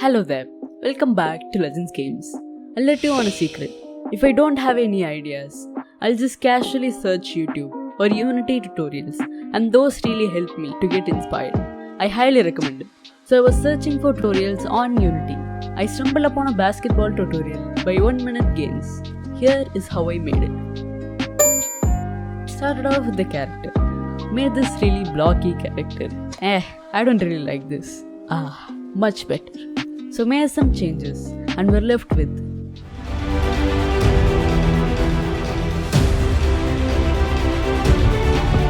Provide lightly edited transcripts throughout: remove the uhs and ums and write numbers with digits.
Hello there, welcome back to Legends Games. I'll let you on a secret. If I don't have any ideas, I'll just casually search YouTube or Unity tutorials, and those really help me to get inspired. I highly recommend it. So I was searching for tutorials on Unity. I stumbled upon a basketball tutorial by 1 Minute Games. Here is how I made it. Started off with the character. Made this really blocky character. I don't really like this. Much better. So made some changes and we're left with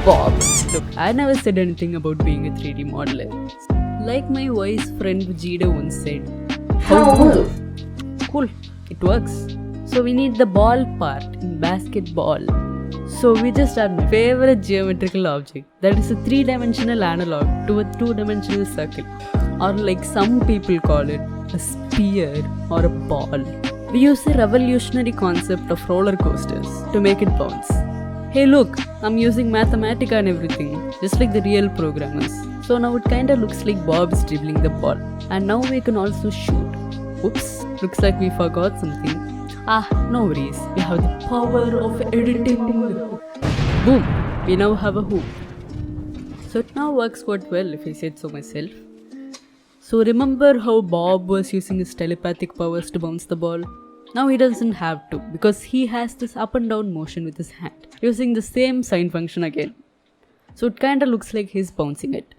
Bob. Look, I never said anything about being a 3D modeler. Like my wise friend Vegeta once said, how cool, it works. So we need the ball part in basketball. So we just add my favorite geometrical object, that is a 3-dimensional analog to a 2-dimensional circle, or like some people call it, a sphere or a ball. We use the revolutionary concept of roller coasters to make it bounce. Hey look, I'm using Mathematica and everything, just like the real programmers. So now it kinda looks like Bob is dribbling the ball. And now we can also shoot. Oops, looks like we forgot something. No worries, we have the power of editing. Boom, we now have a hoop. So it now works quite well if I said so myself. So remember how Bob was using his telepathic powers to bounce the ball? Now he doesn't have to because he has this up and down motion with his hand, using the same sign function again. So it kinda looks like he's bouncing it.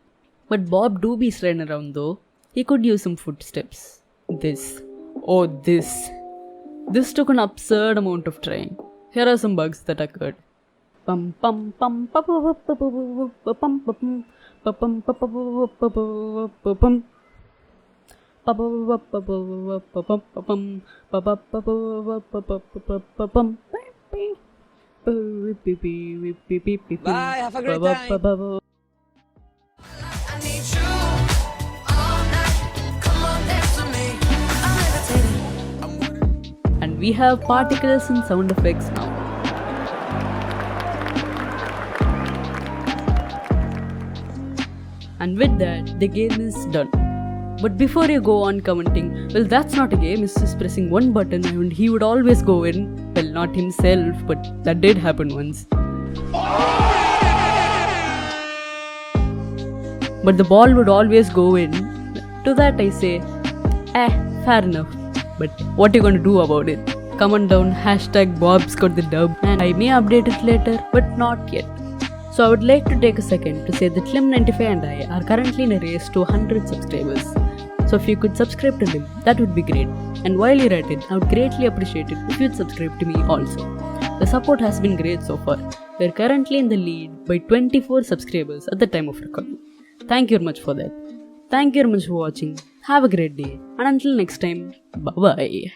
But Bob do be sliding around though. He could use some footsteps. This took an absurd amount of trying. Here are some bugs that occurred. Pum pum pum pum pum pum pum pum pum pum. Bye, have a great time. And we have particles and sound effects now. And with that, the game is done. But before you go on commenting, well that's not a game, it's just pressing one button and he would always go in. Well, not himself, but that did happen once. But the ball would always go in. To that I say, fair enough. But what are you gonna do about it? Comment down, #Bob's got the dub, and I may update it later, but not yet. So I would like to take a second to say that Lim95 and I are currently in a race to 100 subscribers. So if you could subscribe to Lim, that would be great. And while you're at it, I would greatly appreciate it if you'd subscribe to me also. The support has been great so far. We're currently in the lead by 24 subscribers at the time of recording. Thank you very much for that. Thank you very much for watching. Have a great day. And until next time, bye bye.